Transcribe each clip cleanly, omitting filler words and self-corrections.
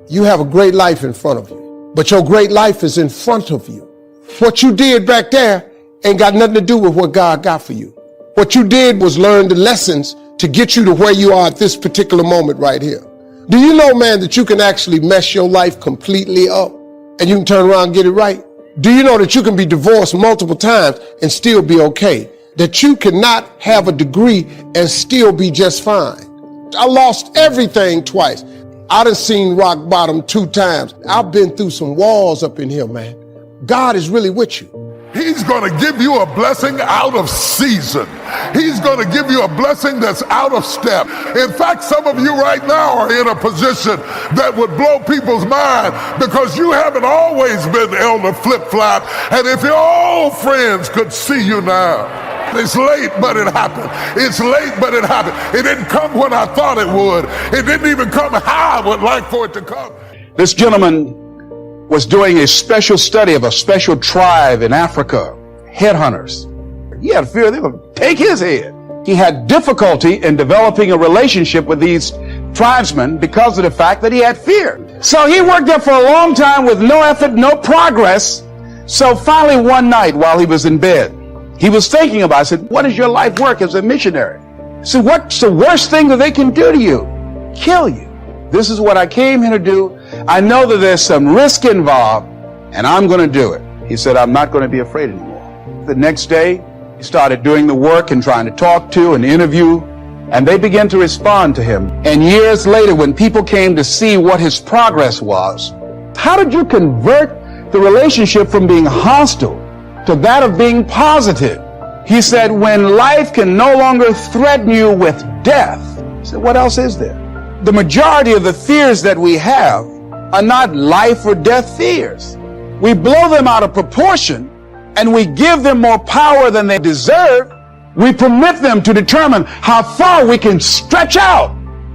You have a great life in front of you, but your great life is in front of you. What you did back there ain't got nothing to do with what God got for you. What you did was learn the lessons to get you to where you are at this particular moment right here. Do you know, man, that you can actually mess your life completely up and you can turn around and get it right? Do you know that you can be divorced multiple times and still be okay? That you cannot have a degree and still be just fine? I lost everything twice. I done seen rock bottom 2 times. I've been through some walls up in here, man. God is really with you. He's going to give you a blessing out of season. He's going to give you a blessing that's out of step. In fact, some of you right now are in a position that would blow people's mind because you haven't always been Elder Flip-Flop. And if your old friends could see you now, it's late, but it happened. It's late, but it happened. It didn't come when I thought it would. It didn't even come how I would like for it to come. This gentleman was doing a special study of a special tribe in Africa, headhunters. He had fear they would take his head. He had difficulty in developing a relationship with these tribesmen because of the fact that he had fear. So he worked there for a long time with no effort, no progress. So finally one night while he was in bed, he was thinking about it. I said, what is your life work as a missionary? He said, what's the worst thing that they can do to you? Kill you. This is what I came here to do. I know that there's some risk involved, and I'm going to do it. He said, I'm not going to be afraid anymore. The next day, he started doing the work and trying to talk to and interview, and they began to respond to him. And years later, when people came to see what his progress was, how did you convert the relationship from being hostile to that of being positive? He said, when life can no longer threaten you with death, he said, what else is there? The majority of the fears that we have are not life or death fears. We blow them out of proportion and we give them more power than they deserve. We permit them to determine how far we can stretch out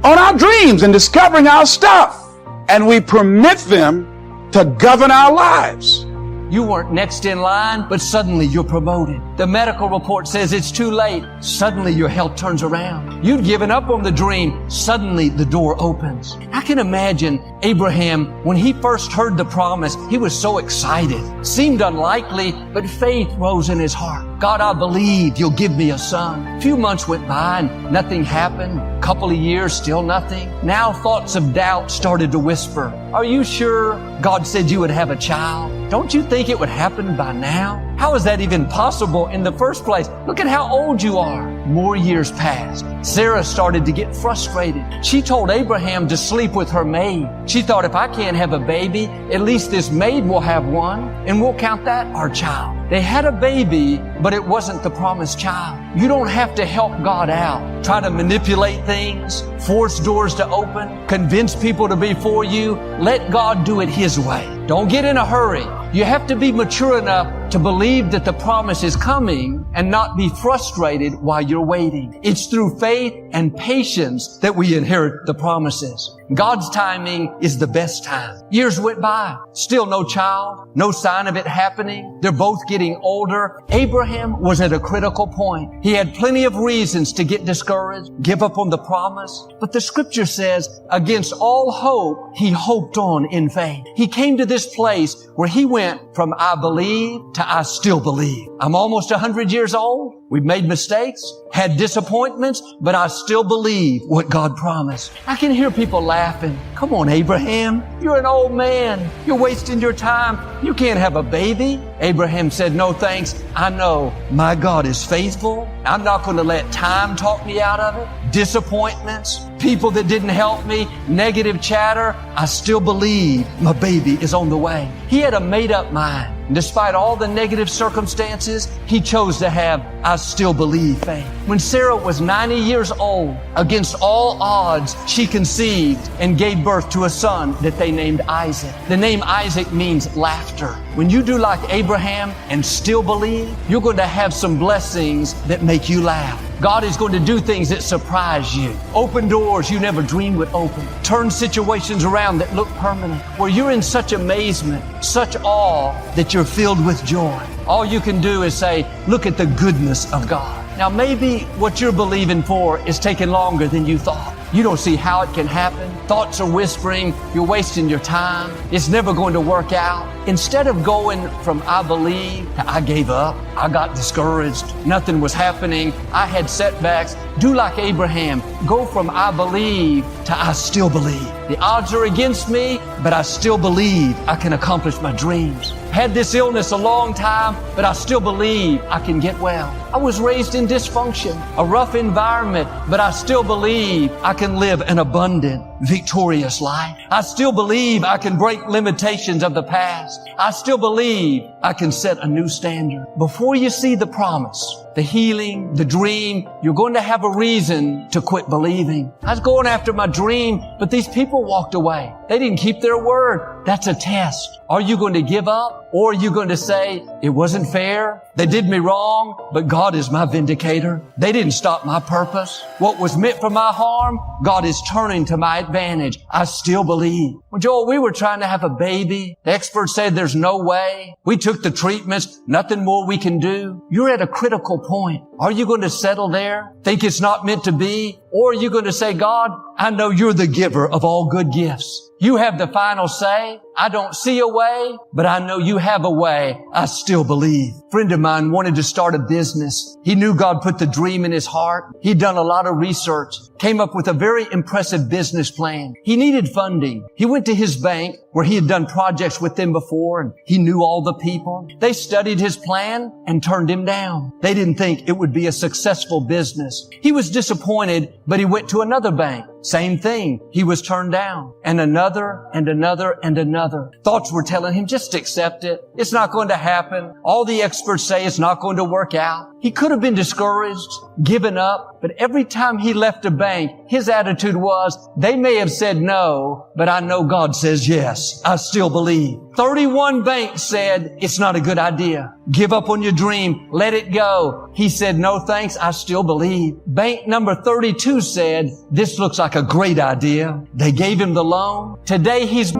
on our dreams and discovering our stuff. And we permit them to govern our lives. You weren't next in line, but suddenly you're promoted. The medical report says it's too late. Suddenly your health turns around. You'd given up on the dream. Suddenly the door opens. I can imagine Abraham, when he first heard the promise, he was so excited. Seemed unlikely, but faith rose in his heart. God, I believe you'll give me a son. A few months went by and nothing happened. A couple of years, still nothing. Now thoughts of doubt started to whisper. Are you sure God said you would have a child? Don't you think it would happen by now? How is that even possible in the first place? Look at how old you are. More years passed. Sarah started to get frustrated. She told Abraham to sleep with her maid. She thought, if I can't have a baby, at least this maid will have one, and we'll count that our child. They had a baby, but it wasn't the promised child. You don't have to help God out. Try to manipulate things, force doors to open, convince people to be for you. Let God do it His way. Don't get in a hurry. You have to be mature enough to believe that the promise is coming and not be frustrated while you're waiting. It's through faith and patience that we inherit the promises. God's timing is the best time. Years went by, still no child, no sign of it happening. They're both getting older. Abraham was at a critical point. He had plenty of reasons to get discouraged, give up on the promise. But the scripture says, against all hope, he hoped on in faith. He came to this place where he went from I believe to I still believe. I'm almost 100 years old. We've made mistakes, had disappointments, but I still believe what God promised. I can hear people laughing. Come on, Abraham. You're an old man. You're wasting your time. You can't have a baby. Abraham said, no thanks. I know my God is faithful. I'm not going to let time talk me out of it. Disappointments, people that didn't help me, negative chatter. I still believe my baby is on the way. He had a made-up mind. Despite all the negative circumstances, he chose to have I still believe faith. When Sarah was 90 years old, against all odds, she conceived and gave birth to a son that they named Isaac. The name Isaac means laughter. When you do like Abraham and still believe, you're going to have some blessings that make you laugh. God is going to do things that surprise you. Open doors you never dreamed would open. Turn situations around that look permanent. Where you're in such amazement, such awe that you're filled with joy. All you can do is say, look at the goodness of God. Now maybe what you're believing for is taking longer than you thought. You don't see how it can happen. Thoughts are whispering, you're wasting your time. It's never going to work out. Instead of going from I believe to I gave up, I got discouraged, nothing was happening, I had setbacks, do like Abraham. Go from I believe to I still believe. The odds are against me, but I still believe I can accomplish my dreams. Had this illness a long time, but I still believe I can get well. I was raised in dysfunction, a rough environment, but I still believe I can live an abundant, victorious life. I still believe I can break limitations of the past. I still believe I can set a new standard. Before you see the promise, the healing, the dream, you're going to have a reason to quit believing. I was going after my dream, but these people walked away. They didn't keep their word. That's a test. Are you going to give up? Or are you going to say, it wasn't fair, they did me wrong, but God is my vindicator. They didn't stop my purpose. What was meant for my harm, God is turning to my advantage. I still believe. Well, Joel, we were trying to have a baby. The experts said there's no way. We took the treatments, nothing more we can do. You're at a critical point. Are you going to settle there? Think it's not meant to be? Or are you going to say, God, I know you're the giver of all good gifts. You have the final say. I don't see a way, but I know you have a way. I still believe. A friend of mine wanted to start a business. He knew God put the dream in his heart. He'd done a lot of research, came up with a very impressive business plan. He needed funding. He went to his bank where he had done projects with them before, and he knew all the people. They studied his plan and turned him down. They didn't think it would be a successful business. He was disappointed, but he went to another bank. Same thing. He was turned down. And another and another and another. Thoughts were telling him, just accept it. It's not going to happen. All the experts say it's not going to work out. He could have been discouraged, given up, but every time he left a bank, his attitude was, they may have said no, but I know God says yes. I still believe. 31 banks said, it's not a good idea. Give up on your dream. Let it go. He said, no thanks. I still believe. Bank number 32 said, this looks like a great idea. They gave him the loan. Today he's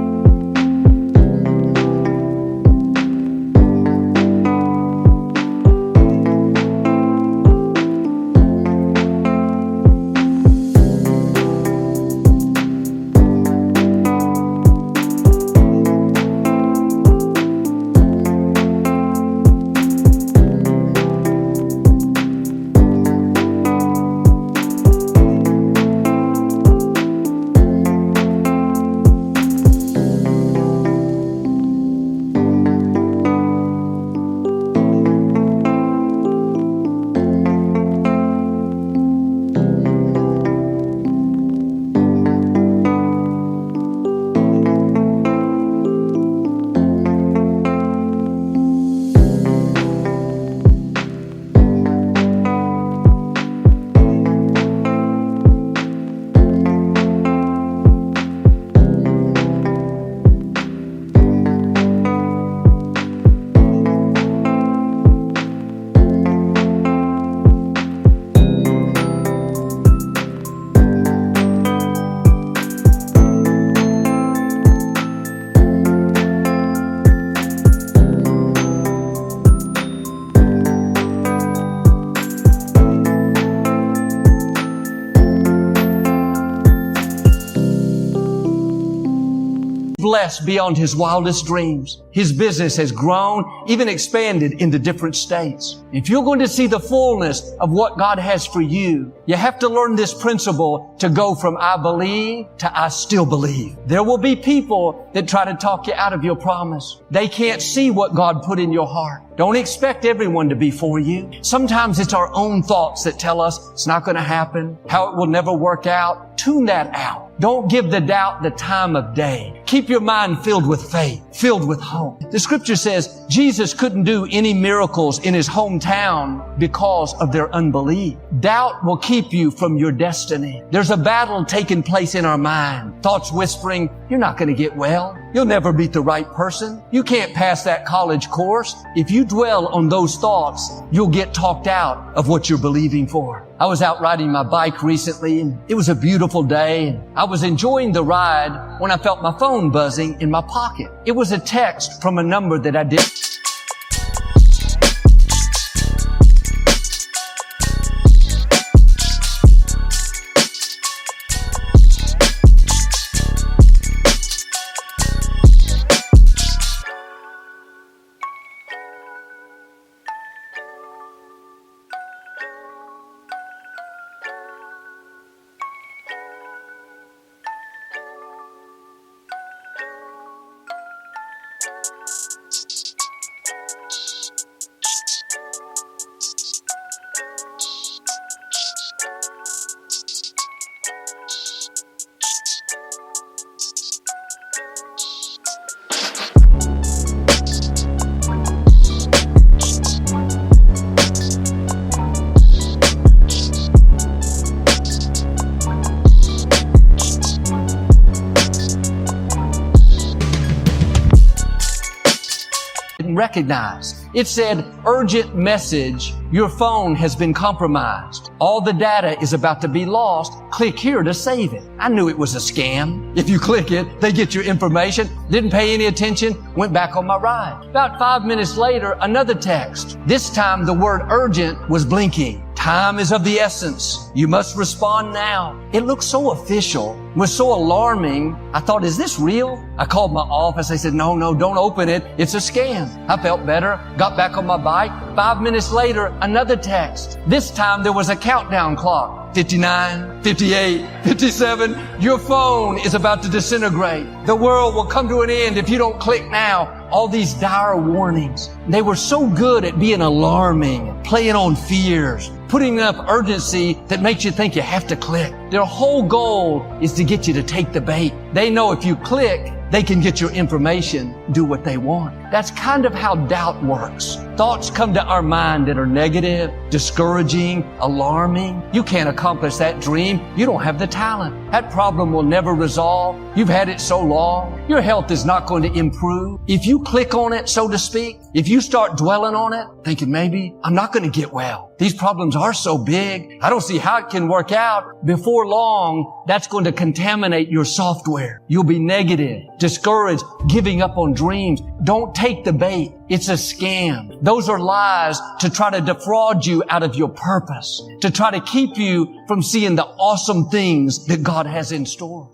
blessed beyond his wildest dreams. His business has grown, even expanded into different states. If you're going to see the fullness of what God has for you, you have to learn this principle to go from I believe to I still believe. There will be people that try to talk you out of your promise. They can't see what God put in your heart. Don't expect everyone to be for you. Sometimes it's our own thoughts that tell us it's not going to happen, how it will never work out. Tune that out. Don't give the doubt the time of day. Keep your mind filled with faith, filled with hope. The scripture says Jesus couldn't do any miracles in his hometown because of their unbelief. Doubt will keep you from your destiny. There's a battle taking place in our mind. Thoughts whispering, you're not going to get well. You'll never beat the right person. You can't pass that college course. If you dwell on those thoughts, you'll get talked out of what you're believing for. I was out riding my bike recently, and it was a beautiful day, and I was enjoying the ride when I felt my phone buzzing in my pocket. It was a text from a number that I didn't. recognize. It said, urgent message, your phone has been compromised. All the data is about to be lost. Click here to save it. I knew it was a scam. If you click it, they get your information. Didn't pay any attention, went back on my ride. About 5 minutes later, another text. This time the word urgent was blinking. Time is of the essence. You must respond now. It looked so official, was so alarming. I thought, is this real? I called my office. They said, no, don't open it. It's a scam. I felt better, got back on my bike. 5 minutes later, another text. This time there was a countdown clock. 59, 58, 57. Your phone is about to disintegrate. The world will come to an end if you don't click now. All these dire warnings. They were so good at being alarming, playing on fears, putting enough urgency that makes you think you have to click. Their whole goal is to get you to take the bait. They know if you click, they can get your information, do what they want. That's kind of how doubt works. Thoughts come to our mind that are negative, discouraging, alarming. You can't accomplish that dream. You don't have the talent. That problem will never resolve. You've had it so long. Your health is not going to improve. If you click on it, so to speak, if you start dwelling on it, thinking maybe I'm not going to get well. These problems are so big. I don't see how it can work out. Before long, that's going to contaminate your software. You'll be negative, discouraged, giving up on dreams. Don't take the bait. It's a scam. Those are lies to try to defraud you out of your purpose, to try to keep you from seeing the awesome things that God has in store.